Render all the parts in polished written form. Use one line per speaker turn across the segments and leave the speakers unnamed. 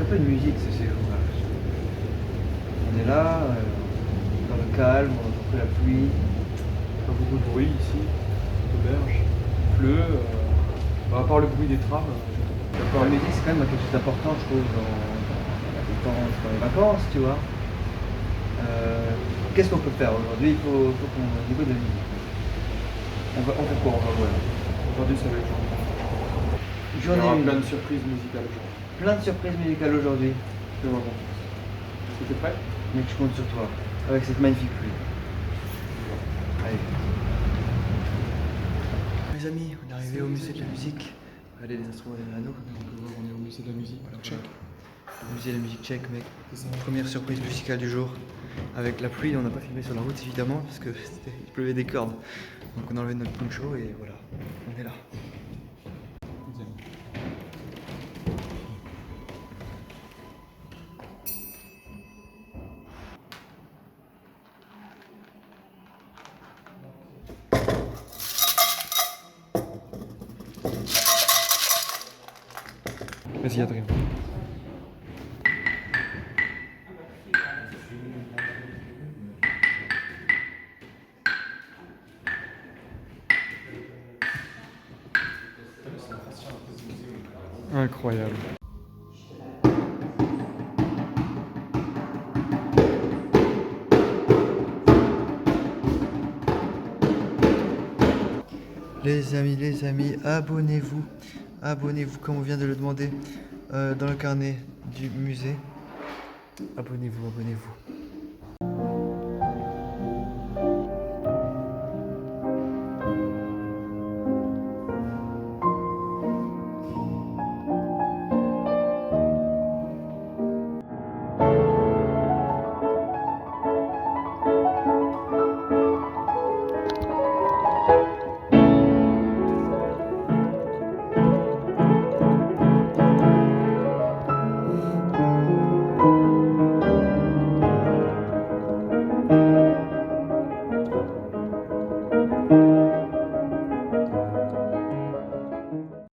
peu de musique ce séjour-là. On est là, dans le calme, on entend que la pluie.
Pas beaucoup de bruit ici, auberge, il pleut, à part le bruit des trams.
La musique, c'est quand même quelque chose d'important, je trouve, dans les vacances, tu vois. Qu'est-ce qu'on peut faire aujourd'hui? Il faut qu'on niveau de la musique. On fait quoi? On va voir.
Aujourd'hui, ça va être genre. Il y aura plein de surprises musicales aujourd'hui.
Plein de surprises musicales aujourd'hui.
Fais-moi confiance. Est-ce que t'es prêt?
Mec, je compte sur toi, avec cette magnifique pluie. Allez. Les amis, on est arrivé au musée de la musique. Regardez les instruments des anneaux.
On est au musée de la musique, tchèque.
Le musée de la musique tchèque, mec. Première surprise musicale du jour. Avec la pluie, on n'a pas filmé sur la route évidemment, parce que il pleuvait des cordes. Donc on a enlevé notre poncho et voilà, on est là.
Vas-y Adrien. Incroyable.
Les amis, abonnez-vous. Abonnez-vous comme on vient de le demander dans le carnet du musée. Abonnez-vous, abonnez-vous.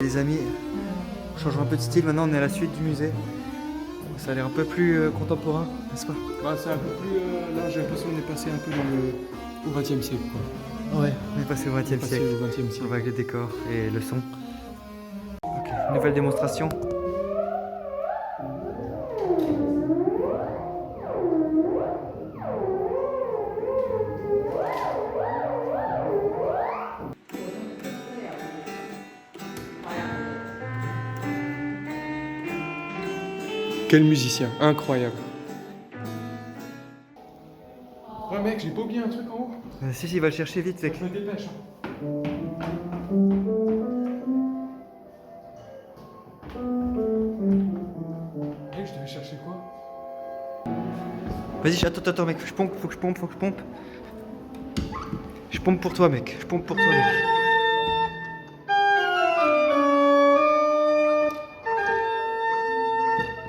Les amis, changeons un peu de style, maintenant on est à la suite du musée. Ça a l'air un peu plus contemporain, n'est-ce pas?
Bah, c'est un peu plus. Là, j'ai l'impression qu'on est passé un peu au XXe siècle, quoi.
Ouais, on est passé au XXe siècle.
Au XXe
On
siècle.
va avec les décors et le son. Ok, nouvelle démonstration.
Quel musicien, incroyable. Ouais mec, j'ai pas oublié un truc en haut.
Si, va le chercher vite, mec.
Je me dépêche. Mec, je devais chercher quoi?
Vas-y, attends, mec, faut que je pompe. Je pompe pour toi, mec. Je pompe pour toi, mec.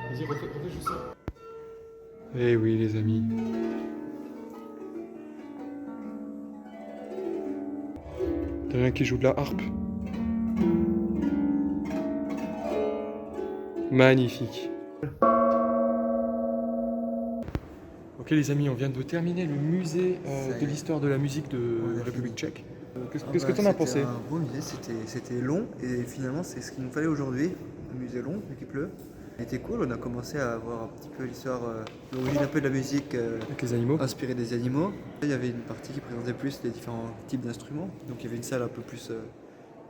Vas-y, refais juste ça. Eh oui, les amis. Quelqu'un qui joue de la harpe. Magnifique. Ok les amis, on vient de terminer le musée de l'histoire de la musique de République tchèque. Qu'est-ce que t'en as pensé?
C'était un beau musée, c'était long et finalement c'est ce qu'il nous fallait aujourd'hui. Un musée long, mais qui pleut. C'était cool, on a commencé à voir un petit peu l'histoire, l'origine un peu de la musique
Avec les animaux?
inspirée des animaux. Il y avait une partie qui présentait plus les différents types d'instruments. Donc il y avait une salle un peu plus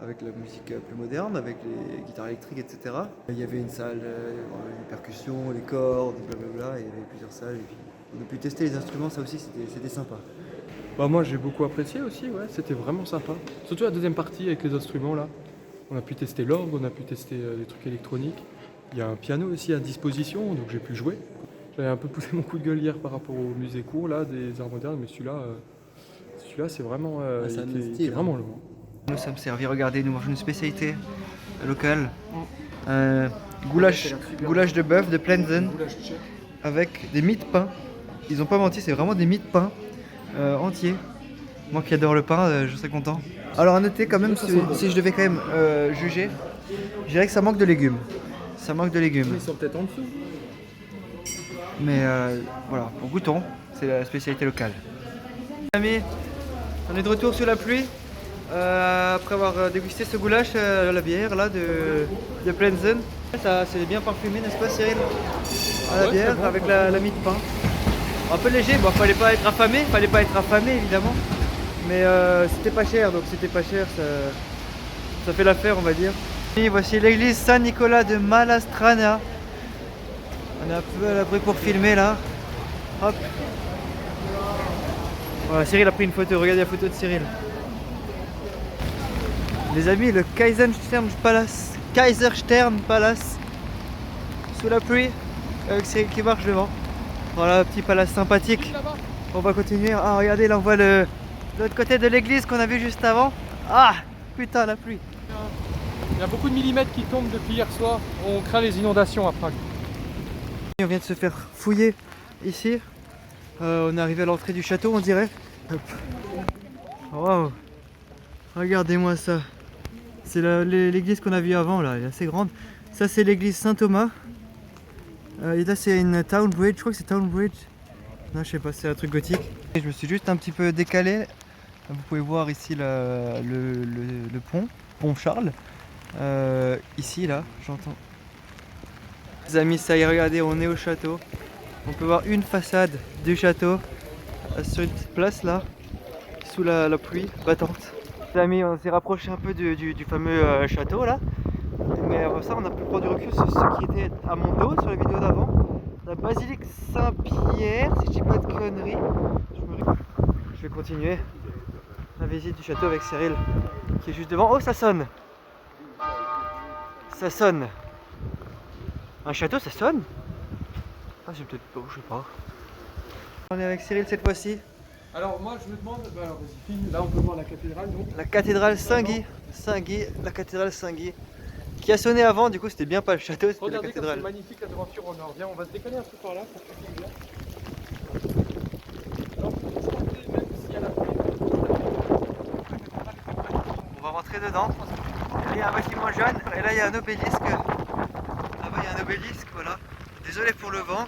avec la musique plus moderne, avec les guitares électriques, etc. Il y avait une salle, les percussions, les cordes, blablabla, et il y avait plusieurs salles. Et puis on a pu tester les instruments, ça aussi c'était sympa.
Bah moi j'ai beaucoup apprécié aussi, ouais, c'était vraiment sympa. Surtout la deuxième partie avec les instruments là. On a pu tester l'orgue, on a pu tester des trucs électroniques. Il y a un piano aussi à disposition, donc j'ai pu jouer. J'avais un peu poussé mon coup de gueule hier par rapport au musée court là, des arts modernes, mais celui-là c'est vraiment,
c'est un
il était
style,
vraiment loin.
Nous sommes servis, regardez, nous mangeons une spécialité locale. Goulash de bœuf de Plzeň avec des mie de pain. Ils ont pas menti, c'est vraiment des mie de pain entiers. Moi qui adore le pain, je serais content. Alors à noter quand même, si je devais quand même juger, je dirais que ça manque de légumes. Ça manque de légumes.
Ils sont peut-être en dessous.
Mais voilà, au Gouton, c'est la spécialité locale. Amis, on est de retour sous la pluie. Après avoir dégusté ce goulash à la bière là de Plenzen. Ça c'est bien parfumé, n'est-ce pas Cyril? À la bière, bon, avec la mie de pain. Un peu léger, bon fallait pas être affamé évidemment. Mais c'était pas cher, donc c'était pas cher, ça fait l'affaire on va dire. Et voici l'église Saint-Nicolas de Malastrana. On est un peu à l'abri pour filmer là. Hop. Voilà, Cyril a pris une photo, regardez la photo de Cyril. Les amis, le Kaiserstern Palace, sous la pluie, avec Cyril qui marche devant. Voilà, petit palace sympathique. On va continuer. Ah, regardez, là on voit l'autre côté de l'église qu'on a vu juste avant. Ah, putain, la pluie.
Il y a beaucoup de millimètres qui tombent depuis hier soir. On craint les inondations à Prague.
On vient de se faire fouiller ici. On est arrivé à l'entrée du château, on dirait. Waouh, regardez-moi ça. C'est l'église qu'on a vue avant là, elle est assez grande. Ça c'est l'église Saint-Thomas. Et là c'est une Town Bridge, je crois que c'est Town Bridge. Non je sais pas, c'est un truc gothique. Et je me suis juste un petit peu décalé. Vous pouvez voir ici le pont Charles. Ici là, j'entends. Les amis, ça y est, regardez, on est au château. On peut voir une façade du château sur une petite place là, sous la pluie battante. Les amis, on s'est rapproché un peu du fameux château là. Mais avant ça, on a pu prendre du recul sur ce qui était à mon dos sur la vidéo d'avant. La basilique Saint-Pierre, si je dis pas de conneries. Je vais continuer la visite du château avec Cyril qui est juste devant. Oh, ça sonne! Ça sonne! Un château, ça sonne? Ah, c'est peut-être pas, je sais pas. On est avec Cyril cette fois-ci.
Alors moi je me demande, alors vas-y filme, là on peut voir la cathédrale donc.
La cathédrale Saint-Guy, la cathédrale Saint-Guy, qui a sonné avant, du coup c'était bien pas le château, c'était la cathédrale.
C'est magnifique la devanture en or. Viens, on va se décaler un peu par là pour que tu filmes bien. Alors, faut se porter, même s'il y a la pluie.
On va rentrer dedans. Il y a un bâtiment jaune, et là il y a un obélisque. Là-bas il y a un obélisque, voilà. Désolé pour le vent.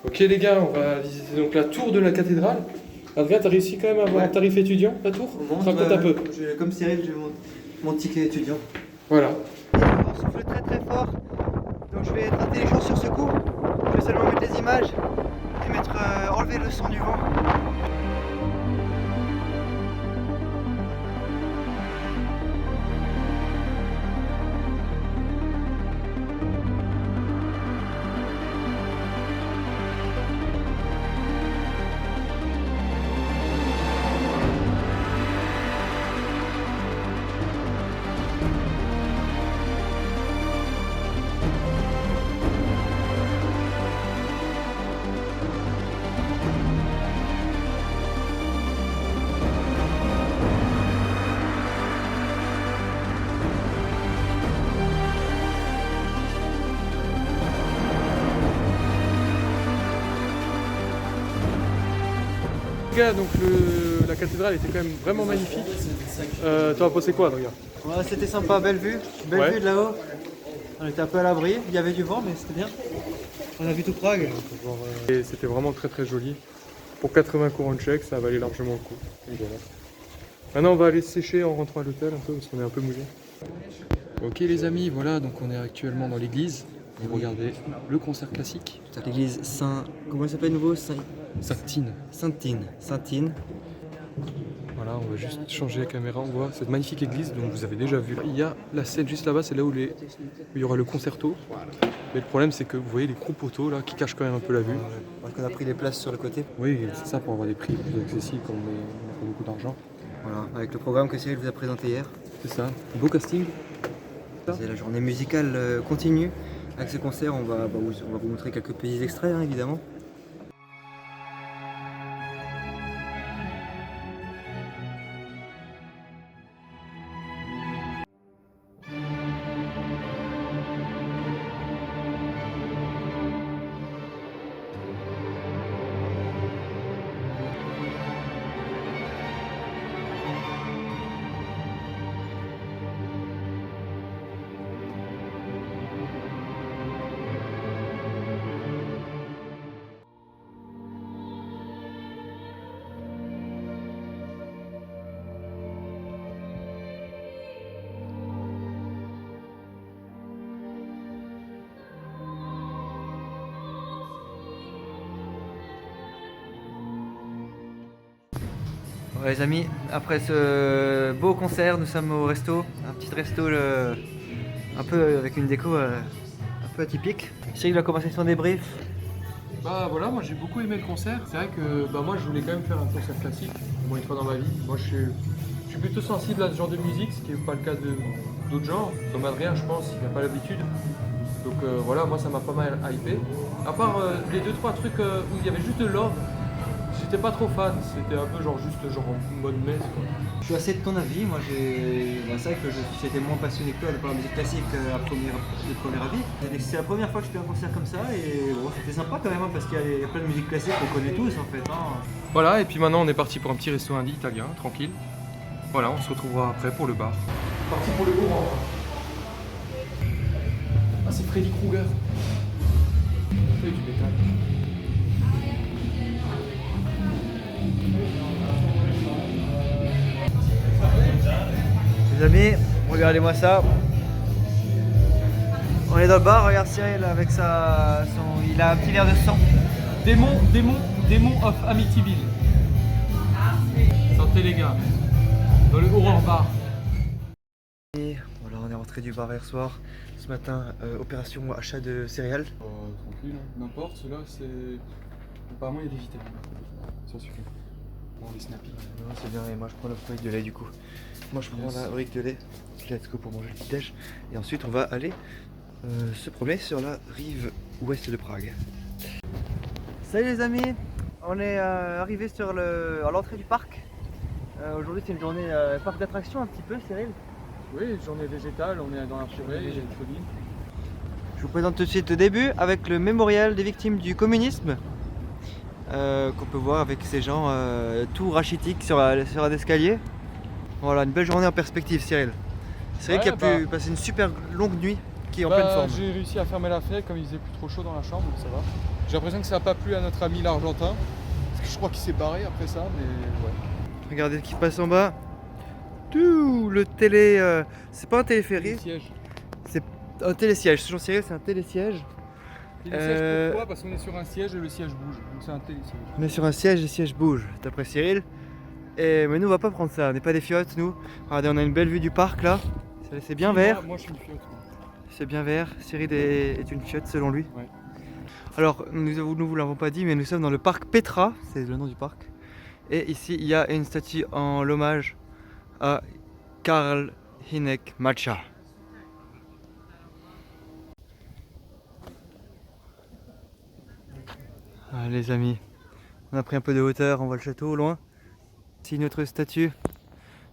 Ok les gars, on va visiter donc la tour de la cathédrale. Adrien, t'as réussi quand même à avoir un tarif étudiant, la tour? Raconte un peu.
Comme Cyril, j'ai mon ticket étudiant.
Voilà.
Le vent souffle très très fort, donc je vais être intelligent sur ce coup. Je vais seulement mettre des images et enlever le son du vent.
Donc la cathédrale était quand même vraiment magnifique. T'en as pensé quoi, Adrien?
Ouais, c'était sympa, belle vue de là-haut. On était un peu à l'abri, il y avait du vent mais c'était bien. On a vu tout Prague.
Et c'était vraiment très très joli. Pour 80 couronnes tchèques, ça valait largement le coup. Donc, voilà. Maintenant on va aller sécher en rentrant à l'hôtel un peu parce qu'on est un peu mouillé. Ok les amis, voilà, donc on est actuellement dans l'église. Et regardez le concert classique.
L'église Saint... Comment elle s'appelle nouveau?
Sainte-Tine.
Sainte-Tine.
Voilà, on va juste changer la caméra, on voit cette magnifique église dont vous avez déjà vu. Il y a la scène juste là-bas, c'est là où il y aura le concerto. Mais le problème c'est que vous voyez les gros poteaux là qui cachent quand même un peu la vue.
Parce qu'on a pris les places sur le côté.
Oui, c'est ça pour avoir des prix plus accessibles quand on n'a pas beaucoup d'argent.
Voilà, avec le programme que Cyril vous a présenté hier.
C'est ça, beau casting.
C'est la journée musicale continue. Avec ce concert, on va vous montrer quelques petits extraits hein, évidemment. Ouais, les amis, après ce beau concert, nous sommes au resto, un petit resto un peu avec une déco un peu atypique. Cyril a commencé son débrief.
Bah voilà, moi j'ai beaucoup aimé le concert. C'est vrai que moi je voulais quand même faire un concert classique, au moins une fois dans ma vie. Moi je suis plutôt sensible à ce genre de musique, ce qui n'est pas le cas d'autres genres. Comme Adrien, je pense, il n'a pas l'habitude. Donc voilà, moi ça m'a pas mal hypé. À part les 2-3 trucs où il y avait juste de l'ordre, j'étais pas trop fan. C'était un peu juste en mode messe quoi.
Je suis assez de ton avis, moi c'est vrai que j'étais moins passionné que toi par la musique classique de premier avis. C'est la première fois que je fais un concert comme ça et bon, c'était sympa quand même hein, parce qu'il y a plein de musique classique qu'on connaît tous en fait. Hein.
Voilà, et puis maintenant on est parti pour un petit resto indien italien, tranquille. Voilà, on se retrouvera après pour le bar. Parti pour le orange. Ah, c'est Freddy Krueger. Il fait du métal.
Les amis, regardez-moi ça. On est dans le bar, regarde Cyril avec il a un petit verre de sang.
Démon of Amityville. Sortez les gars. Dans le Horror Bar.
Et voilà, on est rentré du bar hier soir. Ce matin, opération achat de céréales.
Tranquille, hein. N'importe, cela c'est. Apparemment il y a des vitamines. Ça suffit. Bon, les snappy.
Non, c'est bien, et moi je prends la brique de lait du coup. Moi je prends la brique de lait. Let's go pour manger le petit déj. Et ensuite on va aller se promener sur la rive ouest de Prague. Salut les amis, on est arrivé à l'entrée du parc. Aujourd'hui c'est une journée parc d'attractions un petit peu, Cyril.
Oui, journée végétale, on est dans la forêt, il y a une folie.
Je vous présente tout de suite le début avec le mémorial des victimes du communisme qu'on peut voir avec ces gens tout rachitiques sur un escalier. Voilà, une belle journée en perspective, Cyril. Cyril qui a pu passer une super longue nuit qui est en pleine forme.
J'ai réussi à fermer la fenêtre comme il faisait plus trop chaud dans la chambre, donc ça va. J'ai l'impression que ça n'a pas plu à notre ami l'Argentin, parce que je crois qu'il s'est barré après ça, mais ouais.
Regardez ce qui passe en bas. Tout le télé. C'est pas un téléphérique. C'est un télésiège. Selon Cyril, c'est un télésiège.
Télésiège pourquoi? Parce qu'on est sur un siège et le siège bouge. Donc c'est un télésiège.
On est sur un siège et le siège bouge, d'après Cyril. Mais nous, on va pas prendre ça. On n'est pas des fiottes, nous. Regardez, on a une belle vue du parc là. C'est bien vert.
Moi, je suis une fiotte.
C'est bien vert. Cyril est une fiotte selon lui.
Ouais.
Alors, nous vous l'avons pas dit, mais nous sommes dans le parc Petra. C'est le nom du parc. Et ici, il y a une statue en l'hommage à Karl Hynek Mácha. Ah, les amis, on a pris un peu de hauteur, on voit le château au loin. Ici une autre statue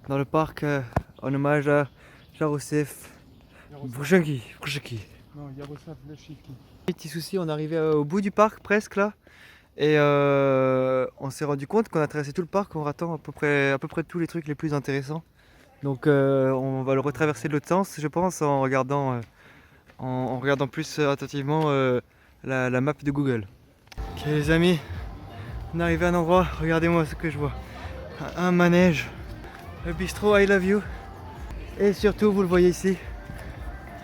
dans le parc en hommage à Jaroslav Brzezinski.
Non, Jaroslav Lechiki.
Petit souci, on est arrivé au bout du parc presque là. Et on s'est rendu compte qu'on a traversé tout le parc en ratant à peu près tous les trucs les plus intéressants. Donc on va le retraverser de l'autre sens, je pense, en regardant plus attentivement la map de Google. Ok les amis, on est arrivé à un endroit, regardez-moi ce que je vois. Un manège, le bistrot I Love You. Et surtout, vous le voyez ici,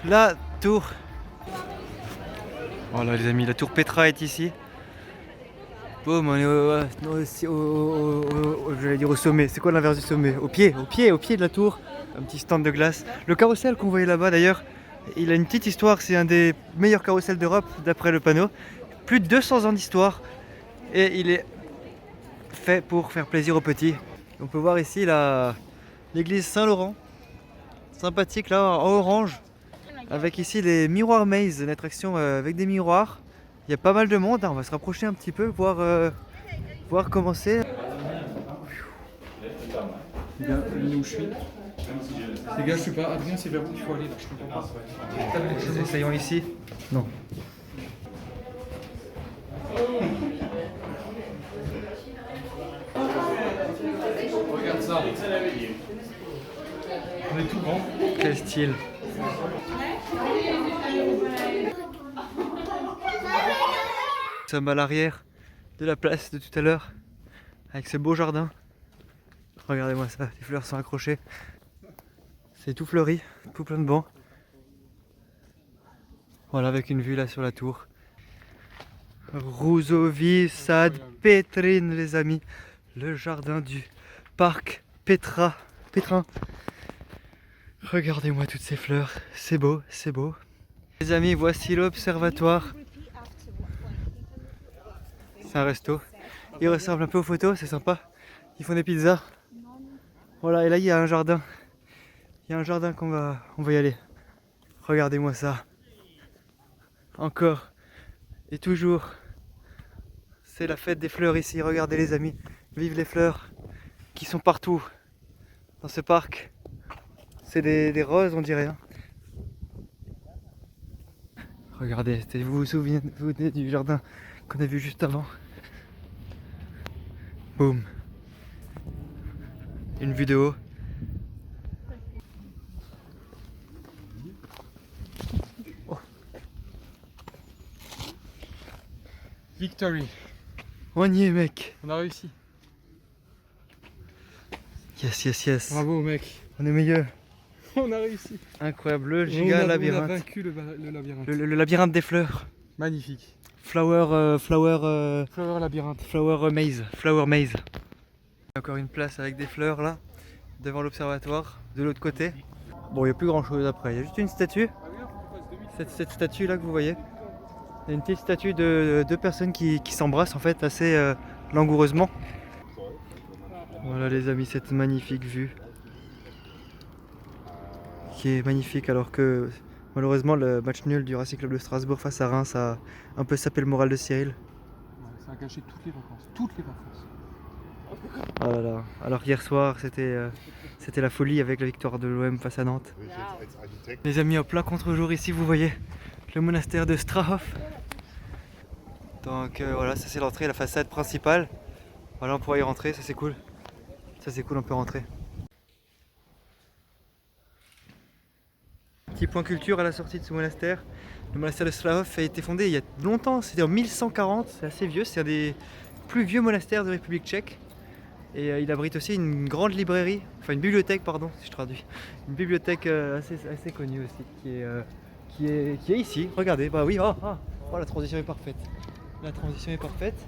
la tour. Voilà les amis, la tour Petra est ici. Boum, on est j'allais dire au sommet. C'est quoi l'inverse du sommet? Au pied de la tour. Un petit stand de glace. Le carrousel qu'on voyait là-bas d'ailleurs, il a une petite histoire. C'est un des meilleurs carrousels d'Europe d'après le panneau. Plus de 200 ans d'histoire. Et il est fait pour faire plaisir aux petits. On peut voir ici l'église Saint-Laurent. Sympathique là, en orange. Avec ici les miroirs maze, une attraction avec des miroirs. Il y a pas mal de monde, on va se rapprocher un petit peu, voir comment c'est.
Les gars, où je suis. Les gars, je sais pas, Adrien, c'est vers où il faut aller là, je comprends pas.
Essayons ici. Non.
Regarde ça. On est tout grand.
Quel style. Nous sommes à l'arrière de la place de tout à l'heure, avec ce beau jardin. Regardez-moi ça, les fleurs sont accrochées. C'est tout fleuri, tout plein de bancs. Voilà, avec une vue là sur la tour. Rouzovi Sad Petrin, les amis. Le jardin du Parc Pétrin. Regardez-moi toutes ces fleurs, c'est beau, c'est beau. Les amis, voici l'observatoire. C'est un resto. Il ressemble un peu aux photos, c'est sympa. Ils font des pizzas. Voilà, et là il y a un jardin. Il y a un jardin on va y aller. Regardez-moi ça. Encore et toujours. C'est la fête des fleurs ici, regardez les amis. Vive les fleurs qui sont partout dans ce parc. C'est des roses on dirait. Hein. Regardez, vous vous souvenez du jardin qu'on a vu juste avant. Boum. Une vue de haut. Oh.
Victory.
On y est mec.
On a réussi.
Yes.
Bravo mec.
On est meilleur.
On a réussi.
Incroyable, le giga labyrinthe.
On a vaincu le labyrinthe.
Le labyrinthe des fleurs.
Magnifique.
Flower
labyrinthe.
Flower maze. Encore une place avec des fleurs là, devant l'observatoire, de l'autre côté. Bon, il n'y a plus grand chose après, il y a juste une statue. Cette statue là que vous voyez. Il y a une petite statue de deux personnes qui s'embrassent en fait assez langoureusement. Voilà les amis, cette magnifique vue. Qui est magnifique alors que malheureusement le match nul du Racing Club de Strasbourg face à Reims a un peu sapé le moral de Cyril.
Ouais, ça a gâché toutes les vacances. Toutes les vacances.
Oh là là. Alors hier soir c'était la folie avec la victoire de l'OM face à Nantes. Les amis, en plein contre-jour ici vous voyez le monastère de Strahov. Donc voilà, ça c'est l'entrée, la façade principale. Voilà, on pourra y rentrer, ça c'est cool. Ça c'est cool, on peut rentrer. Petit point culture à la sortie de ce monastère. Le monastère de Strahov a été fondé il y a longtemps, c'était en 1140, c'est assez vieux, c'est un des plus vieux monastères de République tchèque. Et il abrite aussi une grande librairie, enfin une bibliothèque pardon, si je traduis. Une bibliothèque assez connue aussi, qui est ici, regardez, bah oui, oh, la transition est parfaite. La transition est parfaite.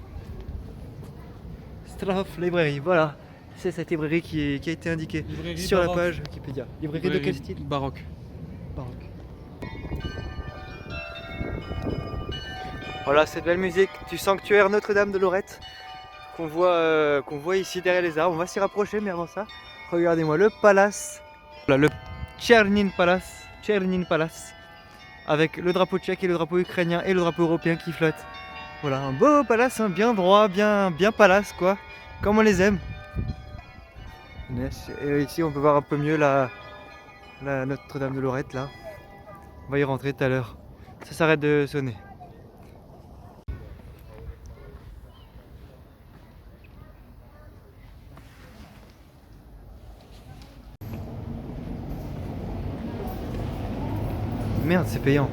Strahov Librairie, voilà. C'est cette librairie qui a été indiquée
Librairie
sur
baroque.
la page Wikipédia. Librairie de quel style?
Baroque.
Baroque. Voilà cette belle musique du sanctuaire Notre-Dame de Lorette qu'on voit ici derrière les arbres. On va s'y rapprocher, mais avant ça, regardez-moi le palace. Voilà, le Tchernin Palace, avec le drapeau tchèque et le drapeau ukrainien et le drapeau européen qui flottent. Voilà, un beau palace, hein, bien droit, bien palace quoi, comme on les aime. Et ici on peut voir un peu mieux la Notre-Dame de Lorette là. On va y rentrer tout à l'heure. Ça s'arrête de sonner. Merde, c'est payant.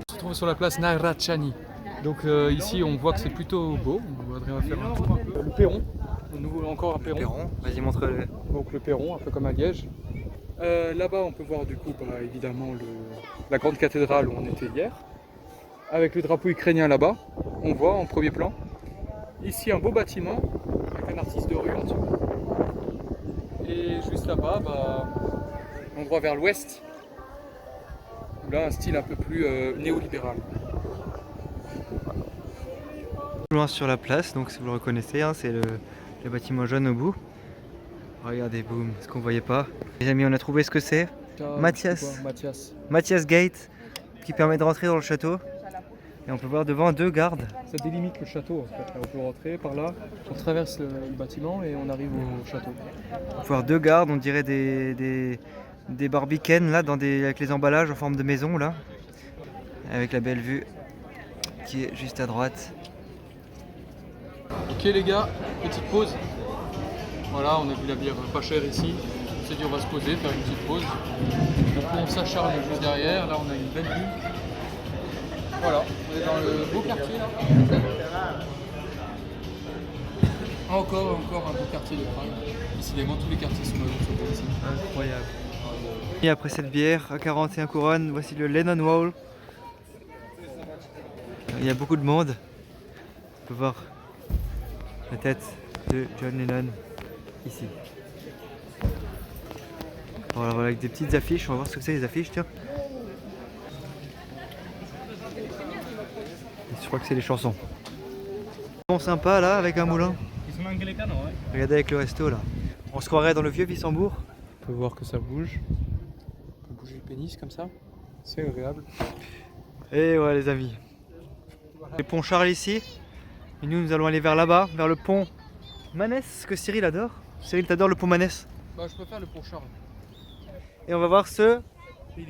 On se retrouve sur la place Narachani. Donc ici on voit que c'est plutôt beau. On va faire un tour un peu. Le perron. Encore un perron.
Perron, vas-y montre-le.
Donc le perron, un peu comme à Liège. Là-bas on peut voir du coup évidemment la grande cathédrale où on était hier. Avec le drapeau ukrainien là-bas, on voit en premier plan. Ici un beau bâtiment avec un artiste de rue en dessous. Et juste là-bas, on voit vers l'ouest. Là un style un peu plus néolibéral.
Loin sur la place, donc si vous le reconnaissez, hein, c'est le bâtiment jaune au bout. Regardez, boum, ce qu'on voyait pas. Les amis, on a trouvé ce que c'est. Mathias Gate, qui permet de rentrer dans le château. Et on peut voir devant deux gardes.
Ça délimite le château en fait. Là, on peut rentrer par là, on traverse le bâtiment et on arrive au château.
On peut voir deux gardes, on dirait des barbicans là, avec les emballages en forme de maison là. Avec la belle vue qui est juste à droite.
Ok les gars, petite pause. Voilà, on a vu la bière pas chère ici. On s'est dit on va se poser, faire une petite pause. Le pont Saint-Charles est juste derrière, là on a une belle vue. Voilà, on est dans le beau quartier là. Encore un beau quartier de Prague. Décidément tous les quartiers sont beaux ici.
Incroyable. Et après cette bière à 41 couronnes, voici le Lennon Wall. Il y a beaucoup de monde. On peut voir la tête de John Lennon ici. Voilà, voilà, avec des petites affiches, on va voir ce que c'est les affiches, tiens. Et je crois que c'est les chansons. Bon, sympa là, avec un moulin. Regardez avec le resto là. On se croirait dans le vieux Wissembourg.
On peut voir que ça bouge. On peut bouger le pénis comme ça. C'est agréable.
Et ouais les amis. Les ponts Charles ici. Et nous allons aller vers là-bas, vers le pont Manès, que Cyril adore. Cyril, t'adores le pont Manès?
Bah, je préfère le pont Charles.
Et on va voir ce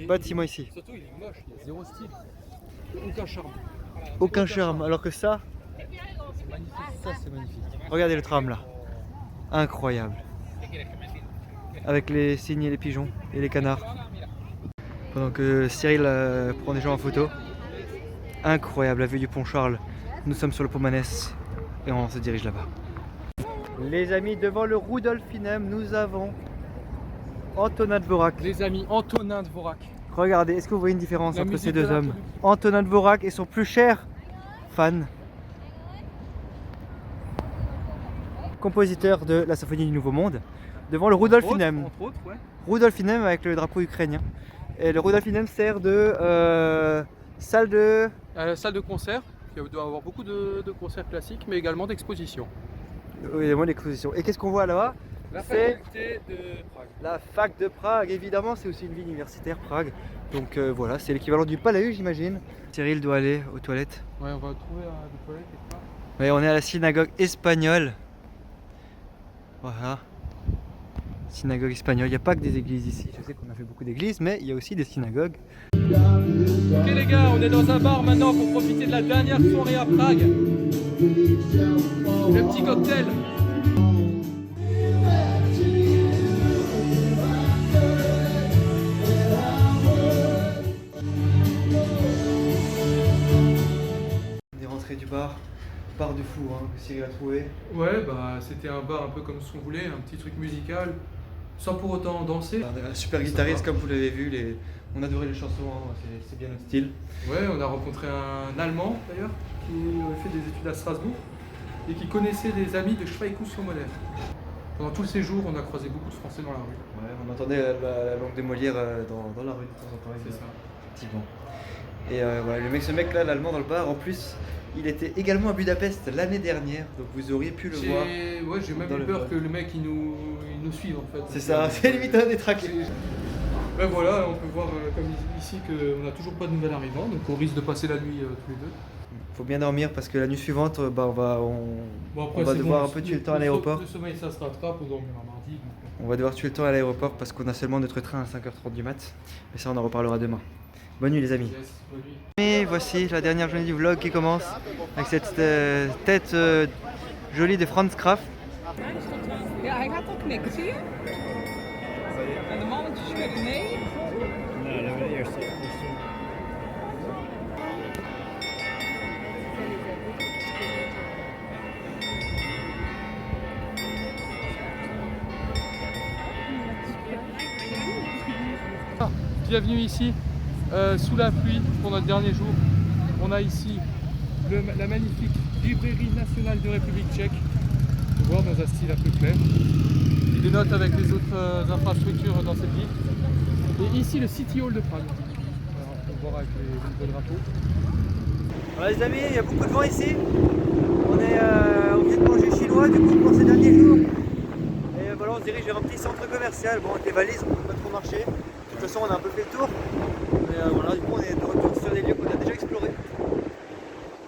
bâtiment ici.
Surtout, il est moche, il a zéro style. Aucun charme.
Aucun charme, alors que ça,
C'est magnifique. Ça, c'est magnifique.
regardez le tram là. Incroyable. Avec les cygnes et les pigeons et les canards. Pendant que Cyril prend des gens en photo. Incroyable, la vue du pont Charles. Nous sommes sur le pont Manès et on se dirige là-bas. Les amis, devant le Rudolfinem, nous avons Antonin Dvorak.
Les amis, Antonin Dvorak.
Regardez, est-ce que vous voyez une différence
La
entre ces
musique
deux
de
hommes?
l'Archéologie.
Antonin Dvorak et son plus cher fan, compositeur de la symphonie du Nouveau Monde, devant le Rudolfinem.
Entre autres, ouais.
Rudolfinem avec le drapeau ukrainien. Et le Rudolfinem sert de salle de...
Salle de concert. Il doit y avoir beaucoup de concerts classiques, mais également d'expositions.
Évidemment l'exposition. Et qu'est-ce qu'on voit là-bas?
La
C'est
faculté de Prague.
la fac de Prague, évidemment, c'est aussi une ville universitaire, Prague. Donc voilà, c'est l'équivalent du Palais, j'imagine. Cyril doit aller aux toilettes.
Ouais, on va trouver des toilettes quelque part.
Ouais, on est à la synagogue espagnole. Voilà. Synagogue espagnole. Il n'y a pas que des églises ici. Je sais qu'on a fait beaucoup d'églises, mais il y a aussi des synagogues.
Ok les gars, on est dans un bar maintenant pour profiter de la dernière soirée à Prague. Le petit cocktail.
On est rentré du bar de fou que Cyril a trouvé.
Ouais, bah c'était un bar un peu comme ce qu'on voulait, un petit truc musical, sans pour autant danser.
Un super guitariste, comme vous l'avez vu. On adorait les chansons, c'est bien notre style.
Ouais, on a rencontré un Allemand d'ailleurs qui avait fait des études à Strasbourg et qui connaissait des amis de Schweighouse-sur-Moller. Pendant tout le séjour, on a croisé beaucoup de Français dans la rue.
Ouais, on entendait la langue de Molière dans la rue de temps en temps.
C'est ça.
Effectivement. Et ouais, ce mec là, l'allemand dans le bar, en plus, il était également à Budapest l'année dernière, donc vous auriez pu le voir.
Ouais, j'ai même
dans
eu
le
peur
bar.
que le mec il nous suive en fait.
C'est ça, c'est limite un détraqué.
Ben voilà, on peut voir comme ici qu'on n'a toujours pas de nouvel arrivant, donc on risque de passer la nuit tous les deux.
Faut bien dormir parce que la nuit suivante, on va
c'est
devoir
bon,
un peu tuer le temps à l'aéroport.
Le sommeil ça se rattrape, on dormira mardi. Donc...
On va devoir tuer le temps à l'aéroport parce qu'on a seulement notre train à 5h30 du mat. Mais ça, on en reparlera demain. Bonne nuit les amis.
Yes, bonne nuit.
Et voici la dernière journée du vlog qui commence avec cette tête jolie de Franz Kraft.
Ja, hij gaat ook knikken, zie je? En de mannetjes schudden nee.
Nee, dat hebben we eerst.
Bienvenue ici, sous la pluie pour notre dernier jour. On a ici la magnifique librairie nationale de République tchèque. On peut voir dans un style un peu clair. Il dénote avec les autres infrastructures dans cette ville. Et ici le City Hall de Prague. Alors, on peut voir avec les nouveaux drapeaux.
Voilà les amis, il y a beaucoup de vent ici. On vient de manger chinois du coup pour ces derniers jours. Et voilà, on se dirige vers un petit centre commercial. Bon, avec les valises, on ne peut pas trop marcher. De toute façon, on a un peu fait le tour. Mais voilà, du coup, on est de retour sur des lieux qu'on a déjà explorés.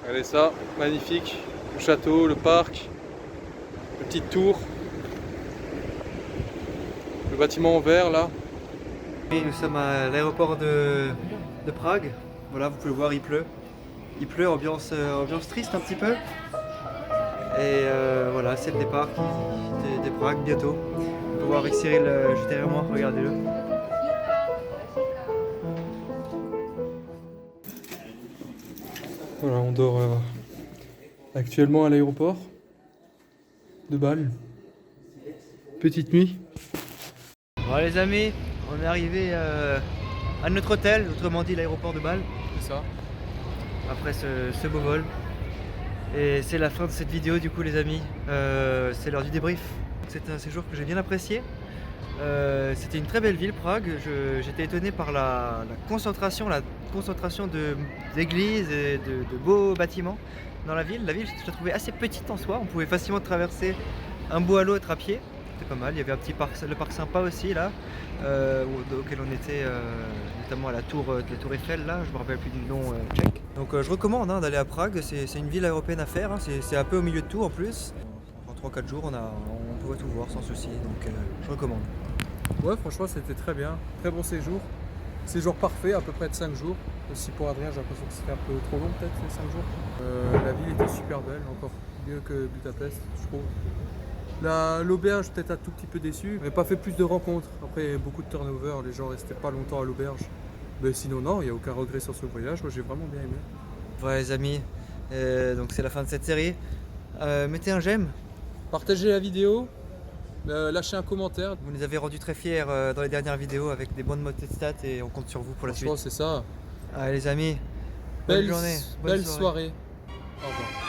Regardez ça, magnifique. Le château, le parc, la petite tour. Le bâtiment en verre là.
Et nous sommes à l'aéroport de Prague. Voilà, vous pouvez le voir, il pleut. Il pleut, ambiance triste un petit peu. Et voilà, c'est le départ de Prague bientôt. On peut voir avec Cyril juste derrière moi, regardez-le.
Voilà, on dort actuellement à l'aéroport de Bâle. Petite nuit.
Voilà les amis, on est arrivé à notre hôtel, autrement dit l'aéroport de Bâle,
C'est ça.
après ce beau vol. Et c'est la fin de cette vidéo du coup les amis, c'est l'heure du débrief. c'était un séjour que j'ai bien apprécié. C'était une très belle ville, Prague. J'étais étonné par la concentration d'églises et de beaux bâtiments dans la ville. La ville, je la trouvais assez petite en soi. On pouvait facilement traverser un bout à l'autre à pied. C'était pas mal. Il y avait un petit parc, le parc sympa aussi là, auquel on était, notamment à la tour Eiffel là. Je me rappelle plus du nom tchèque. Donc je recommande d'aller à Prague. C'est une ville européenne à faire. C'est un peu au milieu de tout en plus. En 3-4 jours, on pouvait tout voir sans souci. Donc je recommande.
Ouais, franchement, c'était très bien. Très bon séjour. Séjour parfait, à peu près de 5 jours. Aussi pour Adrien, j'ai l'impression que c'était un peu trop long, peut-être, ces 5 jours. La ville était super belle, encore mieux que Budapest, je trouve. L'auberge, peut-être un tout petit peu déçu. On n'a pas fait plus de rencontres. Après, beaucoup de turnover, les gens restaient pas longtemps à l'auberge. Mais sinon, non, il n'y a aucun regret sur ce voyage. Moi, j'ai vraiment bien aimé.
Voilà, les amis, donc c'est la fin de cette série. Mettez un j'aime.
Partagez la vidéo. Lâchez un commentaire.
Vous nous avez rendu très fiers dans les dernières vidéos avec des bonnes motets de stats et on compte sur vous pour la suite.
Franchement, c'est ça.
Allez les amis,
Belle
bonne journée,
belle soirée. Au revoir.